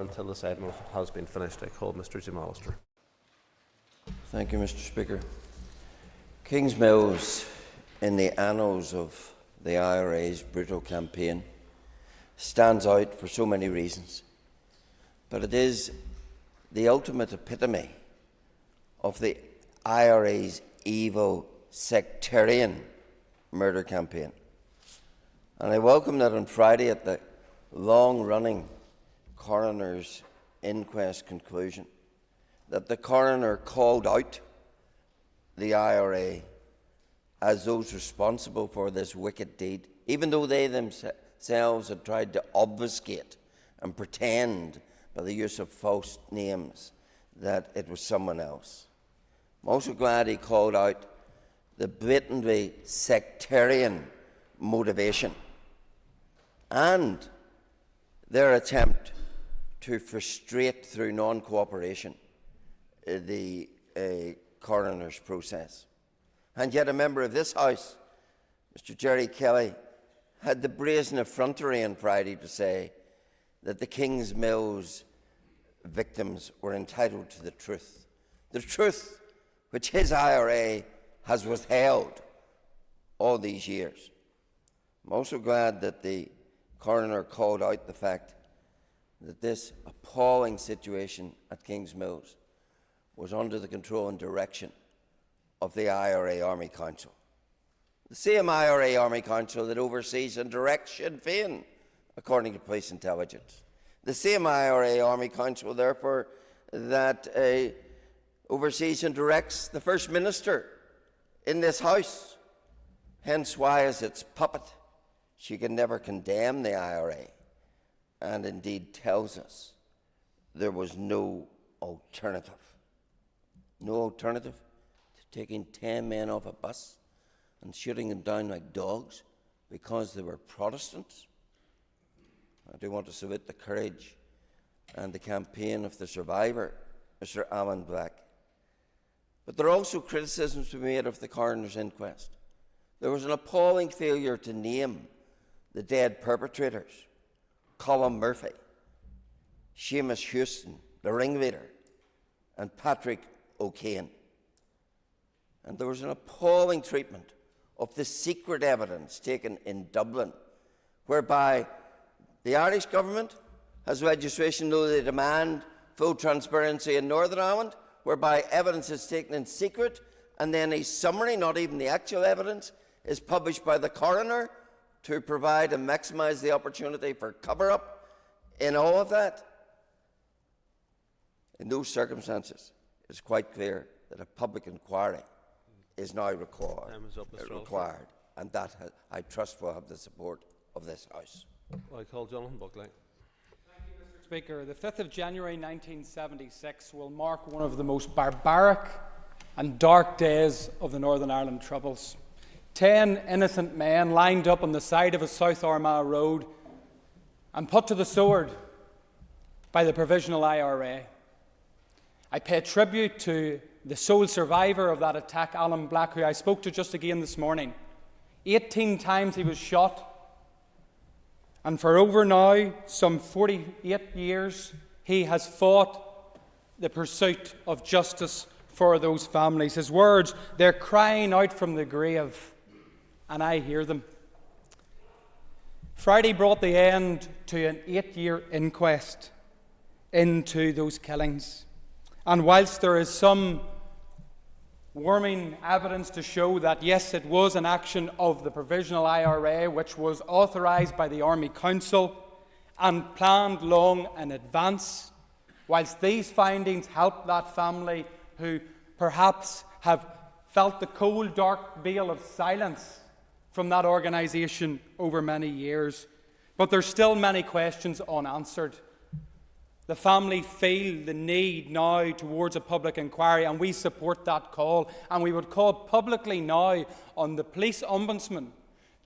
Until this item has been finished, I call Mr. Zumalister. Thank you, Mr. Speaker. Kingsmills, in the annals of the IRA's brutal campaign, stands out for so many reasons, but it is the ultimate epitome of the IRA's evil sectarian murder campaign. And I welcome that on Friday, at the long-running coroner's inquest conclusion, that the coroner called out the IRA as those responsible for this wicked deed, even though they themselves had tried to obfuscate and pretend by the use of false names that it was someone else. I'm also glad he called out the blatantly sectarian motivation and their attempt to frustrate through non-cooperation the coroner's process. And yet a member of this House, Mr. Jerry Kelly, had the brazen effrontery on Friday to say that the Kingsmills victims were entitled to the truth which his IRA has withheld all these years. I'm also glad that the coroner called out the fact that this appalling situation at Kingsmills was under the control and direction of the IRA Army Council. The same IRA Army Council that oversees and directs Sinn Féin, according to police intelligence. The same IRA Army Council, therefore, that oversees and directs the First Minister in this House. Hence why, as its puppet, she can never condemn the IRA, and indeed tells us there was no alternative. No alternative to taking 10 men off a bus and shooting them down like dogs because they were Protestants. I do want to salute the courage and the campaign of the survivor, Mr. Alan Black. But there are also criticisms to be made of the coroner's inquest. There was an appalling failure to name the dead perpetrators: Colin Murphy, Seamus Houston, the ringleader, and Patrick O'Kane. And there was an appalling treatment of the secret evidence taken in Dublin, whereby the Irish government has legislation, though they demand full transparency in Northern Ireland, whereby evidence is taken in secret, and then a summary, not even the actual evidence, is published by the coroner to provide and maximise the opportunity for cover-up in all of that. In those circumstances, it's quite clear that a public inquiry is now required, and that, I trust, will have the support of this House. I call Jonathan Buckley. Thank you, Mr. Speaker. The 5th of January 1976 will mark one of the most barbaric and dark days of the Northern Ireland Troubles. 10 innocent men lined up on the side of a South Armagh road and put to the sword by the Provisional IRA. I pay tribute to the sole survivor of that attack, Alan Black, who I spoke to just again this morning. 18 times he was shot, and for over now, some 48 years, he has fought the pursuit of justice for those families. His words, they're crying out from the grave, and I hear them. Friday brought the end to an 8-year inquest into those killings. And whilst there is some warming evidence to show that, yes, it was an action of the Provisional IRA, which was authorised by the Army Council and planned long in advance, whilst these findings help that family who perhaps have felt the cold, dark veil of silence from that organisation over many years. But there's still many questions unanswered. The family feel the need now towards a public inquiry, and we support that call. And we would call publicly now on the police ombudsman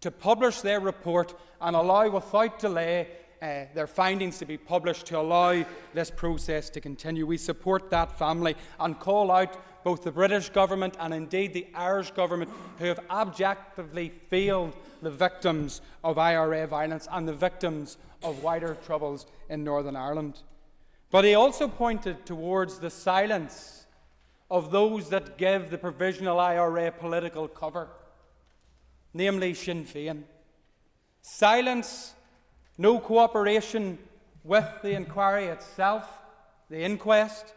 to publish their report and allow, without delay, their findings to be published, to allow this process to continue. We support that family and call out both the British government and indeed the Irish government, who have abjectly failed the victims of IRA violence and the victims of wider troubles in Northern Ireland. But he also pointed towards the silence of those that give the Provisional IRA political cover, namely Sinn Féin. Silence, no cooperation with the inquiry itself, the inquest.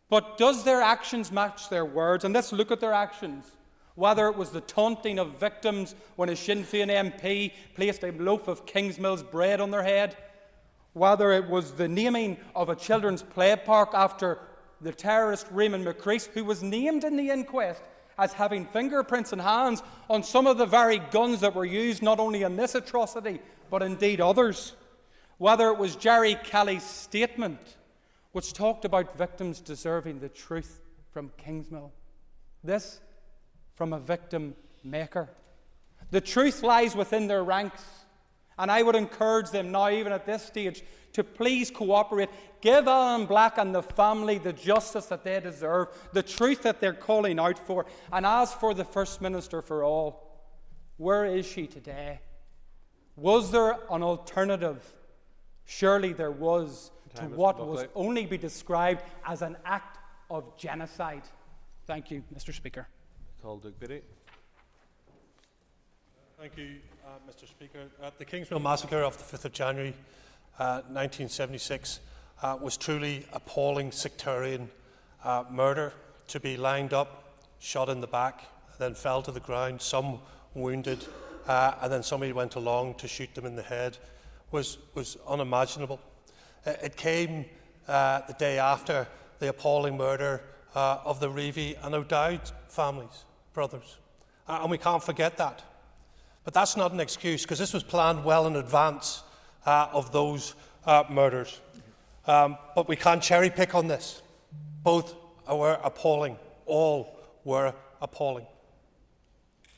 But does their actions match their words? And let's look at their actions. Whether it was the taunting of victims when a Sinn Féin MP placed a loaf of Kingsmill's bread on their head, whether it was the naming of a children's play park after the terrorist Raymond McCrease, who was named in the inquest as having fingerprints and hands on some of the very guns that were used not only in this atrocity, but indeed others. Whether it was Jerry Kelly's statement, which talked about victims deserving the truth from Kingsmill. This from a victim maker. The truth lies within their ranks. And I would encourage them now, even at this stage, to please cooperate. Give Alan Black and the family the justice that they deserve, the truth that they're calling out for. And as for the First Minister for all, where is she today? Was there an alternative? Surely there was, to what was only be described as an act of genocide. Thank you, Mr. Speaker. Call Doug Beattie. Thank you, Mr. Speaker. The Kingsmill massacre of the 5th of January 1976 was truly appalling sectarian murder, to be lined up, shot in the back, then fell to the ground, some wounded, and then somebody went along to shoot them in the head, was unimaginable. It came the day after the appalling murder of the Reevy and O'Dowd families, brothers, and we can't forget that. But that's not an excuse, because this was planned well in advance of those murders. But we can't cherry pick on this. Both were appalling. All were appalling.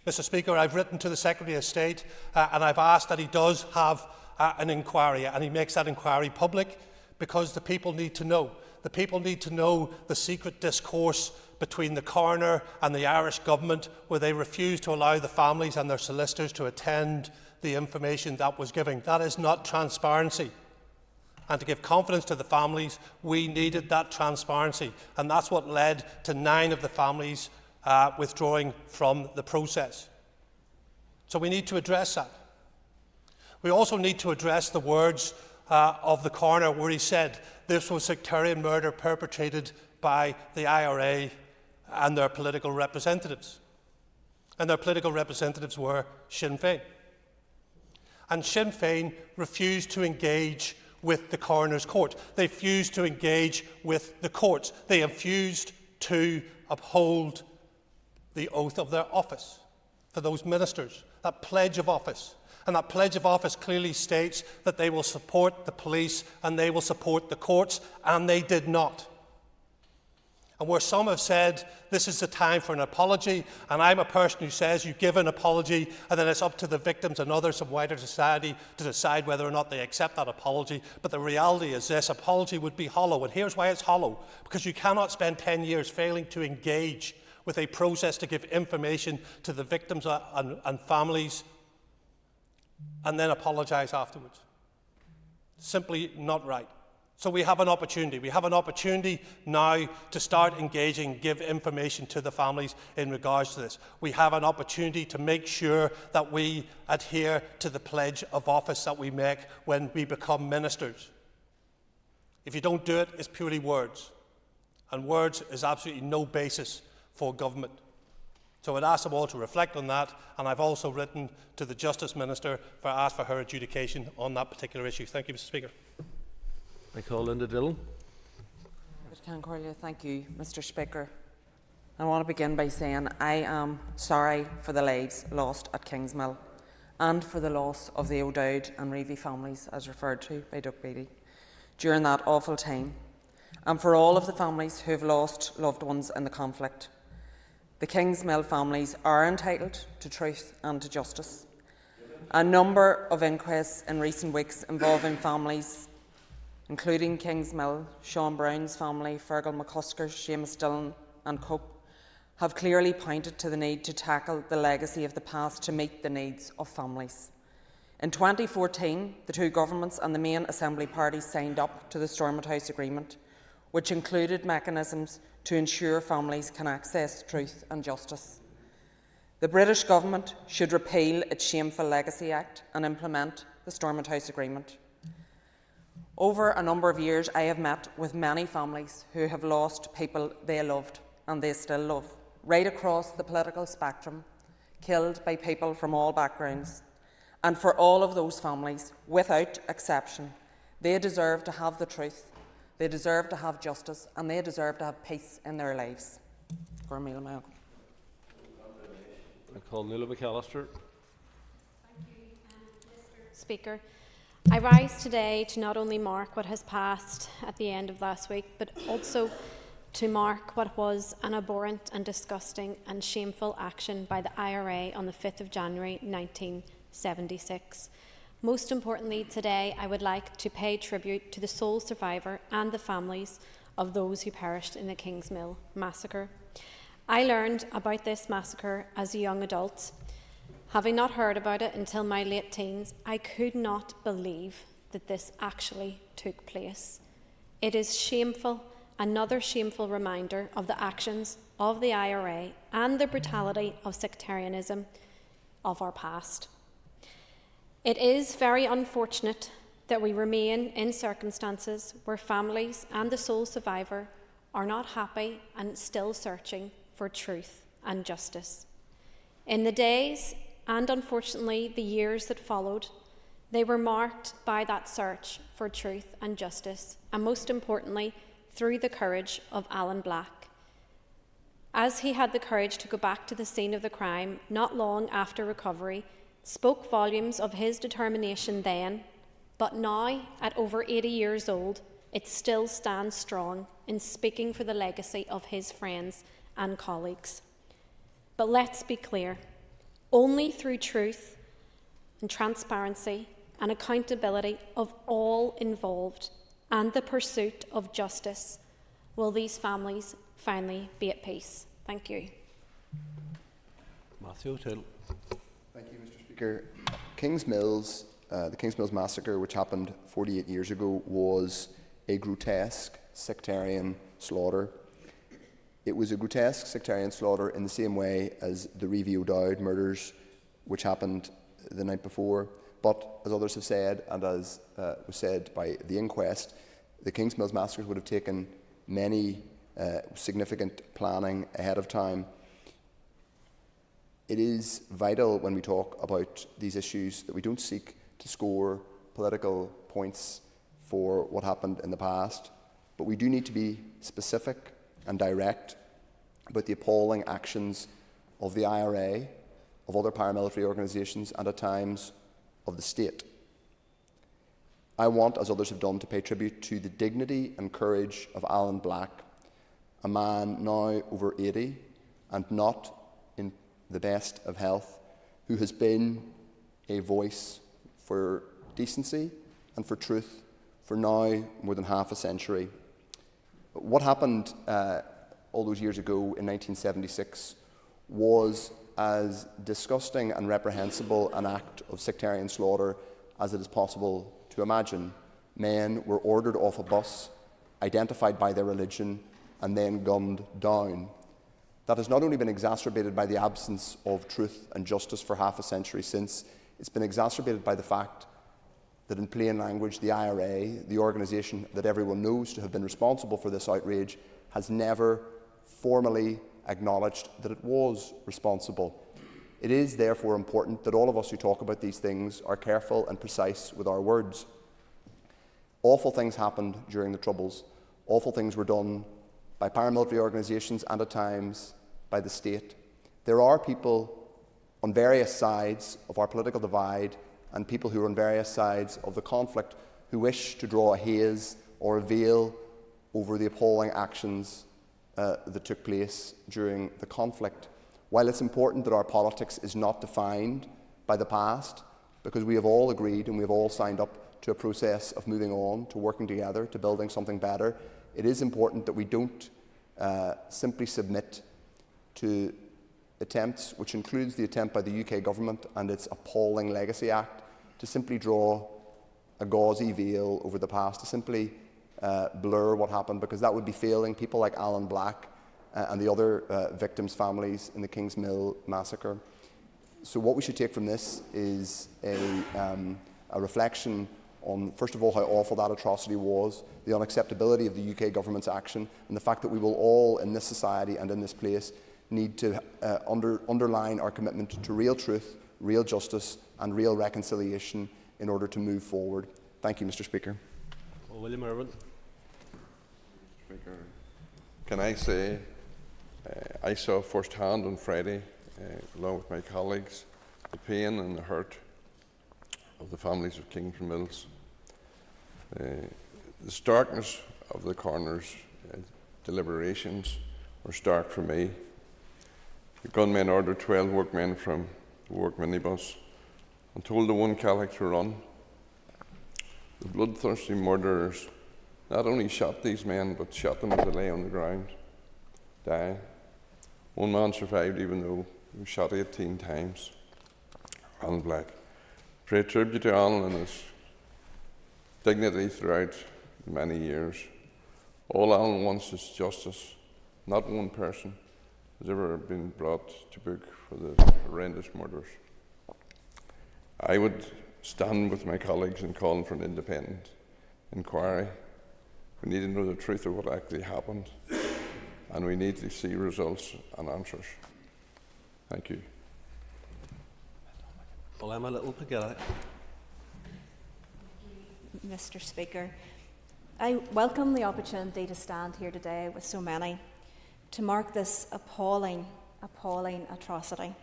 Mr. Speaker, I've written to the Secretary of State and I've asked that he does have an inquiry, and he makes that inquiry public, because the people need to know. The people need to know the secret discourse between the coroner and the Irish government, where they refused to allow the families and their solicitors to attend the information that was given. That is not transparency. And to give confidence to the families, we needed that transparency. And that's what led to 9 of the families withdrawing from the process. So we need to address that. We also need to address the words of the coroner, where he said this was sectarian murder perpetrated by the IRA and their political representatives. And their political representatives were Sinn Féin. And Sinn Féin refused to engage with the coroner's court. They refused to engage with the courts. They refused to uphold the oath of their office for those ministers, that pledge of office. And that pledge of office clearly states that they will support the police and they will support the courts, and they did not. And where some have said this is the time for an apology, and I'm a person who says you give an apology and then it's up to the victims and others from wider society to decide whether or not they accept that apology. But the reality is this: apology would be hollow. And here's why it's hollow: because you cannot spend 10 years failing to engage with a process to give information to the victims and families and then apologise afterwards. Simply not right. So we have an opportunity. We have an opportunity now to start engaging, give information to the families in regards to this. We have an opportunity to make sure that we adhere to the pledge of office that we make when we become ministers. If you don't do it, it's purely words. And words is absolutely no basis for government. So I'd ask them all to reflect on that, and I've also written to the Justice Minister to ask for her adjudication on that particular issue. Thank you, Mr. Speaker. I call Linda Dillon. Thank you, Mr. Speaker. I want to begin by saying I am sorry for the lives lost at Kingsmill and for the loss of the O'Dowd and Reevy families, as referred to by Doug Beattie, during that awful time, and for all of the families who have lost loved ones in the conflict. The Kingsmill families are entitled to truth and to justice. A number of inquests in recent weeks involving families, including Kingsmill, Sean Brown's family, Fergal McCusker, Seamus Dillon and Cope, have clearly pointed to the need to tackle the legacy of the past to meet the needs of families. In 2014, the two governments and the main Assembly parties signed up to the Stormont House Agreement, which included mechanisms to ensure families can access truth and justice. The British Government should repeal its Shameful Legacy Act and implement the Stormont House Agreement. Over a number of years, I have met with many families who have lost people they loved and they still love, right across the political spectrum, killed by people from all backgrounds. And for all of those families, without exception, they deserve to have the truth, they deserve to have justice, and they deserve to have peace in their lives. I call Nuala McAllister. Speaker, I rise today to not only mark what has passed at the end of last week, but also to mark what was an abhorrent and disgusting and shameful action by the IRA on the 5th of January 1976. Most importantly, today I would like to pay tribute to the sole survivor and the families of those who perished in the Kingsmill massacre. I learned about this massacre as a young adult. Having not heard about it until my late teens, I could not believe that this actually took place. It is shameful, another shameful reminder of the actions of the IRA and the brutality of sectarianism of our past. It is very unfortunate that we remain in circumstances where families and the sole survivor are not happy and still searching for truth and justice. In the days and unfortunately the years that followed, they were marked by that search for truth and justice, and most importantly, through the courage of Alan Black. As he had the courage to go back to the scene of the crime not long after recovery, spoke volumes of his determination then, but now, at over 80 years old, it still stands strong in speaking for the legacy of his friends and colleagues. But let's be clear, only through truth and transparency and accountability of all involved and the pursuit of justice will these families finally be at peace. Thank you. Matthew O'Toole. Thank you, Mr. Speaker. The Kingsmills massacre, which happened 48 years ago, was a grotesque sectarian slaughter. It was a grotesque sectarian slaughter in the same way as the Reeve O'Dowd murders, which happened the night before. But as others have said, and as was said by the inquest, the Kingsmills massacres would have taken many significant planning ahead of time. It is vital when we talk about these issues that we don't seek to score political points for what happened in the past, but we do need to be specific and direct about the appalling actions of the IRA, of other paramilitary organisations, and at times of the state. I want, as others have done, to pay tribute to the dignity and courage of Alan Black, a man now over 80 and not in the best of health, who has been a voice for decency and for truth for now more than half a century. What happened all those years ago in 1976 was as disgusting and reprehensible an act of sectarian slaughter as it is possible to imagine. Men were ordered off a bus, identified by their religion, and then gunned down. That has not only been exacerbated by the absence of truth and justice for half a century since, it's been exacerbated by the fact that, in plain language, the IRA, the organisation that everyone knows to have been responsible for this outrage, has never formally acknowledged that it was responsible. It is therefore important that all of us who talk about these things are careful and precise with our words. Awful things happened during the Troubles. Awful things were done by paramilitary organisations and at times by the state. There are people on various sides of our political divide and people who are on various sides of the conflict who wish to draw a haze or a veil over the appalling actions that took place during the conflict. While it's important that our politics is not defined by the past, because we have all agreed and we have all signed up to a process of moving on, to working together, to building something better, it is important that we don't simply submit to attempts, which includes the attempt by the UK government and its appalling Legacy Act, to simply draw a gauzy veil over the past, to simply blur what happened, because that would be failing people like Alan Black and the other victims' families in the Kingsmill massacre. So what we should take from this is a reflection on, first of all, how awful that atrocity was, the unacceptability of the UK government's action, and the fact that we will all in this society and in this place need to underline our commitment to real truth, real justice and real reconciliation in order to move forward. Thank you, Mr. Speaker. Well, William Irwin. Speaker, can I say I saw firsthand on Friday, along with my colleagues, the pain and the hurt of the families of Kingsmill Mills. The starkness of the coroner's deliberations were stark for me. The gunmen ordered 12 workmen from the work minibus and told the one Catholic to run. The bloodthirsty murderers not only shot these men, but shot them as they lay on the ground, dying. One man survived even though he was shot 18 times. Alan Black. Pay tribute to Alan and his dignity throughout many years. All Alan wants is justice. Not one person has ever been brought to book for the horrendous murders. I would stand with my colleagues in calling for an independent inquiry. We need to know the truth of what actually happened, and we need to see results and answers. Thank you. Well, I'm a little together. Mr. Speaker, I welcome the opportunity to stand here today with so many to mark this appalling atrocity.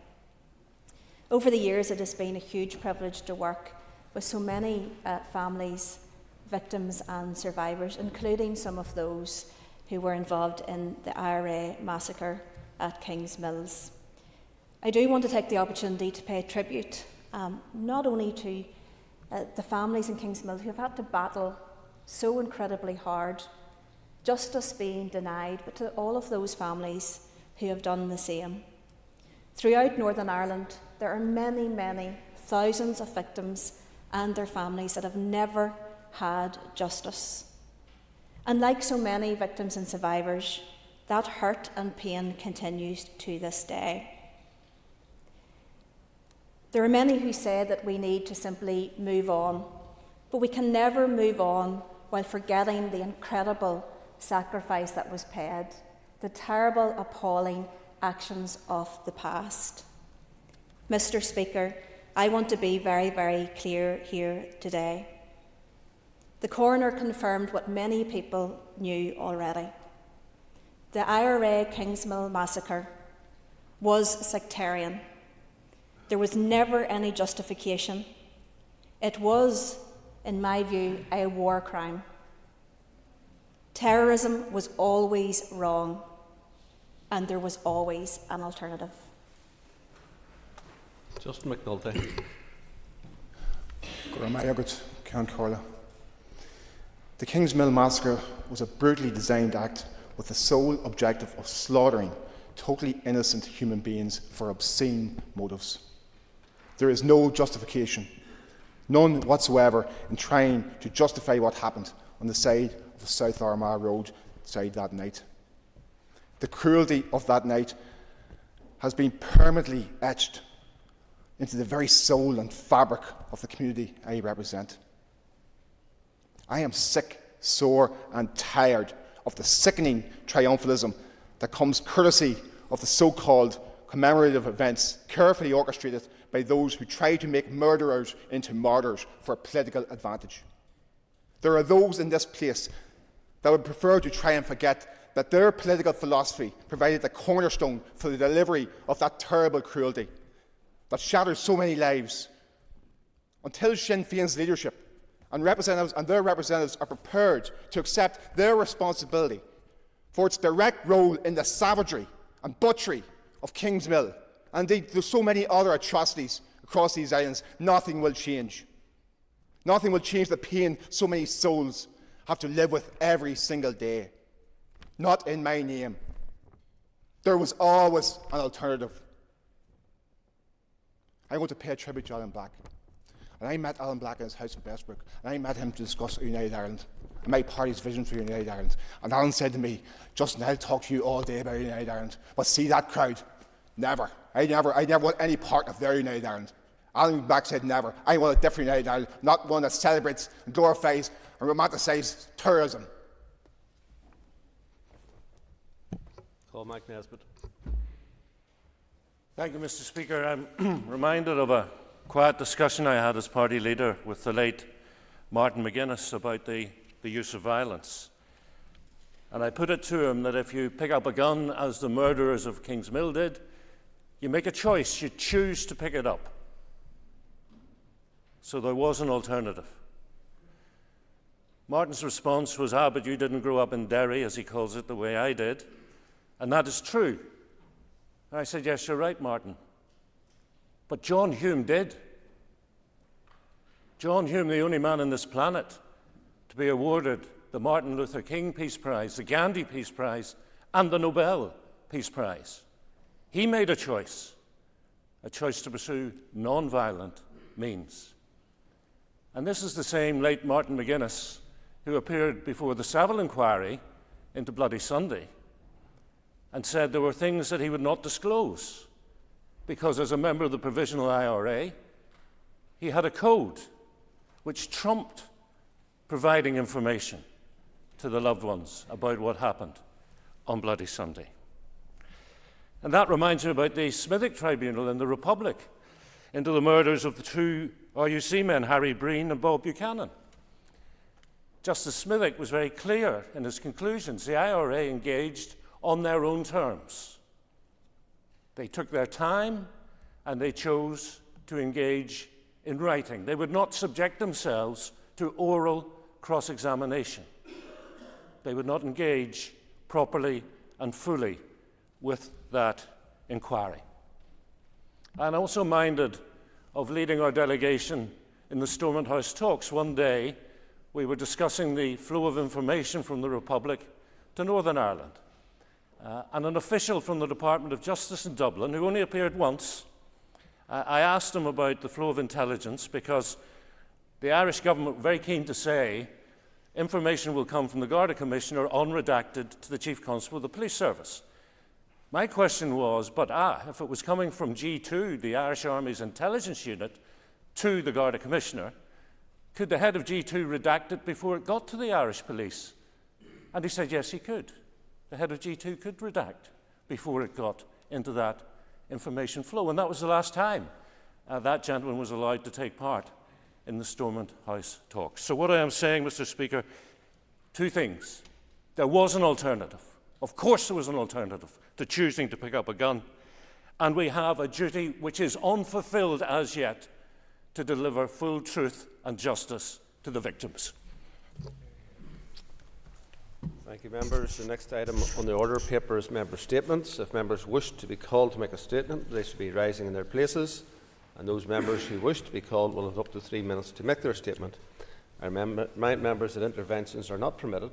Over the years, it has been a huge privilege to work with so many families, victims and survivors, including some of those who were involved in the IRA massacre at Kingsmills. I do want to take the opportunity to pay tribute not only to the families in Kingsmill who have had to battle so incredibly hard, justice being denied, but to all of those families who have done the same. Throughout Northern Ireland, there are many, many thousands of victims and their families that have never had justice. And like so many victims and survivors, that hurt and pain continues to this day. There are many who say that we need to simply move on, but we can never move on while forgetting the incredible sacrifice that was paid, the terrible, appalling actions of the past. Mr. Speaker, I want to be very, very clear here today. The coroner confirmed what many people knew already. The IRA Kingsmill massacre was sectarian. There was never any justification. It was, in my view, a war crime. Terrorism was always wrong, and there was always an alternative. Justin McNulty. The Kingsmill massacre was a brutally designed act with the sole objective of slaughtering totally innocent human beings for obscene motives. There is no justification, none whatsoever, in trying to justify what happened on the side of the South Armagh Road side that night. The cruelty of that night has been permanently etched into the very soul and fabric of the community I represent. I am sick, sore and tired of the sickening triumphalism that comes courtesy of the so-called commemorative events carefully orchestrated by those who try to make murderers into martyrs for political advantage. There are those in this place that would prefer to try and forget that their political philosophy provided the cornerstone for the delivery of that terrible cruelty that shattered so many lives. Until Sinn Féin's leadership and representatives and their representatives are prepared to accept their responsibility for its direct role in the savagery and butchery of Kingsmill, and indeed there's so many other atrocities across these islands, nothing will change. Nothing will change the pain so many souls have to live with every single day. Not in my name. There was always an alternative. I want to pay a tribute to Alan Black. And I met Alan Black in his house in Westbrook, and I met him to discuss United Ireland and my party's vision for United Ireland. And Alan said to me, Justin, I'll talk to you all day about United Ireland, but see that crowd? Never. I never want any part of their United Ireland. Alan Black said never. I want a different United Ireland, not one that celebrates and glorifies and romanticises tourism. Call Mike Nesbitt. Thank you, Mr. Speaker. I'm reminded of a quiet discussion I had as party leader with the late Martin McGuinness about the use of violence. And I put it to him that if you pick up a gun, as the murderers of Kingsmill did, you make a choice. You choose to pick it up. So there was an alternative. Martin's response was, but you didn't grow up in Derry, as he calls it, the way I did. And that is true. And I said, yes, you're right, Martin. But John Hume did. John Hume, the only man on this planet to be awarded the Martin Luther King Peace Prize, the Gandhi Peace Prize, and the Nobel Peace Prize. He made a choice to pursue non-violent means. And this is the same late Martin McGuinness who appeared before the Savile inquiry into Bloody Sunday and said there were things that he would not disclose because as a member of the Provisional IRA, he had a code which trumped providing information to the loved ones about what happened on Bloody Sunday. And that reminds me about the Smithick Tribunal in the Republic into the murders of the two RUC men, Harry Breen and Bob Buchanan. Justice Smithick was very clear in his conclusions. The IRA engaged on their own terms. They took their time and they chose to engage in writing. They would not subject themselves to oral cross-examination. They would not engage properly and fully with that inquiry. I'm also minded of leading our delegation in the Stormont House talks. One day, we were discussing the flow of information from the Republic to Northern Ireland. And an official from the Department of Justice in Dublin, who only appeared once, I asked him about the flow of intelligence because the Irish government were very keen to say information will come from the Garda Commissioner unredacted to the Chief Constable of the Police Service. My question was, but if it was coming from G2, the Irish Army's intelligence unit, to the Garda Commissioner, could the head of G2 redact it before it got to the Irish police? And he said, yes, he could. The head of G2 could redact before it got into that information flow. And that was the last time that gentleman was allowed to take part in the Stormont House talks. So what I am saying, Mr. Speaker, two things. There was an alternative. Of course there was an alternative to choosing to pick up a gun. And we have a duty which is unfulfilled as yet to deliver full truth and justice to the victims. Thank you, members. The next item on the order paper is member statements. If members wish to be called to make a statement, they should be rising in their places. And those members who wish to be called will have up to 3 minutes to make their statement. I remind members that interventions are not permitted.